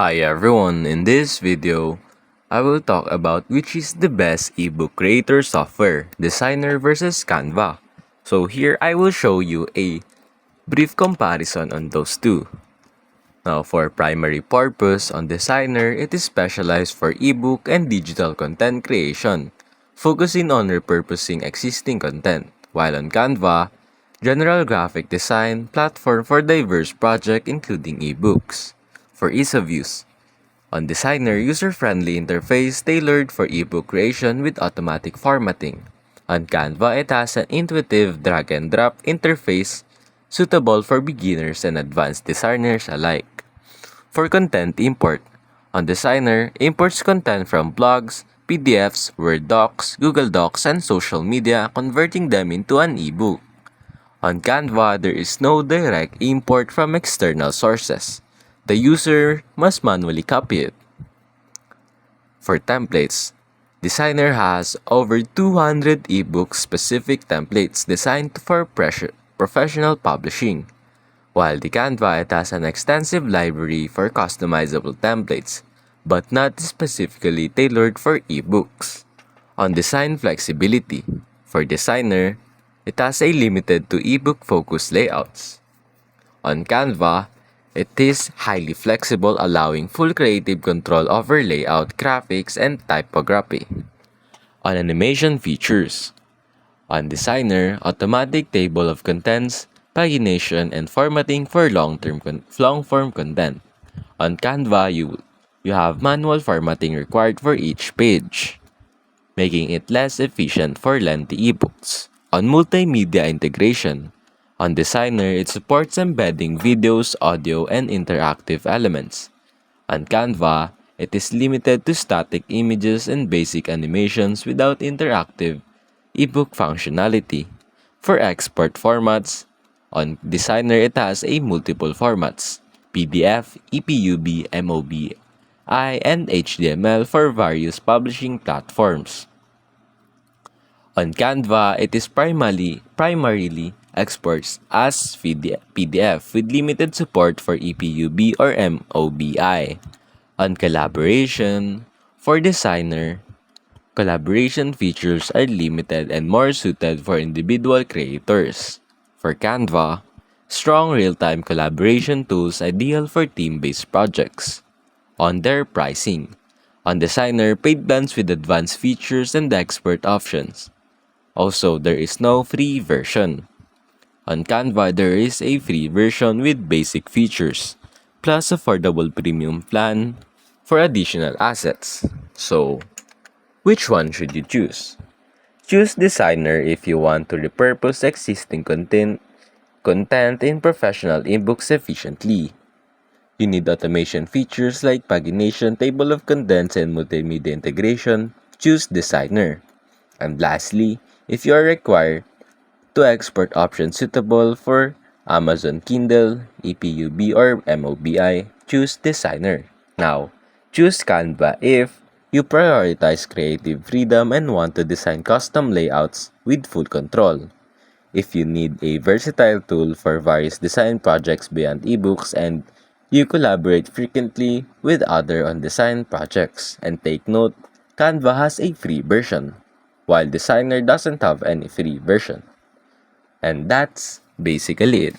Hi everyone, in this video, I will talk about which is the best ebook creator software, Designer versus Canva. So here I will show you a brief comparison on those two. Now for primary purpose, on Designer, it is specialized for ebook and digital content creation, focusing on repurposing existing content, while on Canva, general graphic design platform for diverse projects including ebooks. For ease of use, on Designer, user-friendly interface tailored for ebook creation with automatic formatting. On Canva, it has an intuitive drag-and-drop interface suitable for beginners and advanced designers alike. For content import, on Designer, imports content from blogs, PDFs, Word docs, Google Docs, and social media, converting them into an ebook. On Canva, there is no direct import from external sources. The user must manually copy it. For templates, Designer has over 200 ebook-specific templates designed for professional publishing, while the Canva it has an extensive library for customizable templates, but not specifically tailored for ebooks. On design flexibility, for Designer, it has a limited to ebook-focused layouts. On Canva, it is highly flexible, allowing full creative control over layout, graphics, and typography. On animation features, on Designer, automatic table of contents, pagination, and formatting for long-form content. On Canva, you have manual formatting required for each page, making it less efficient for lengthy ebooks. On multimedia integration, on Designer, it supports embedding videos, audio, and interactive elements. On Canva, it is limited to static images and basic animations without interactive ebook functionality. For export formats, on Designer, it has a multiple formats: PDF, EPUB, MOBI, and HTML for various publishing platforms. On Canva, it is primarily exports as PDF with limited support for EPUB or MOBI. On collaboration, for Designer, collaboration features are limited and more suited for individual creators. For Canva, strong real-time collaboration tools ideal for team-based projects. On their pricing, on Designer, paid plans with advanced features and expert options. Also, there is no free version. On Canva, there is a free version with basic features, plus affordable premium plan for additional assets. So, which one should you choose? Choose Designer if you want to repurpose existing content in professional ebooks efficiently. You need automation features like pagination, table of contents, and multimedia integration. Choose Designer. And lastly, if you are required to export options suitable for Amazon Kindle, EPUB, or MOBI, choose Designer. Now, choose Canva if you prioritize creative freedom and want to design custom layouts with full control. If you need a versatile tool for various design projects beyond ebooks and you collaborate frequently with other on design projects. And take note, Canva has a free version, while Designer doesn't have any free version. And that's basically it.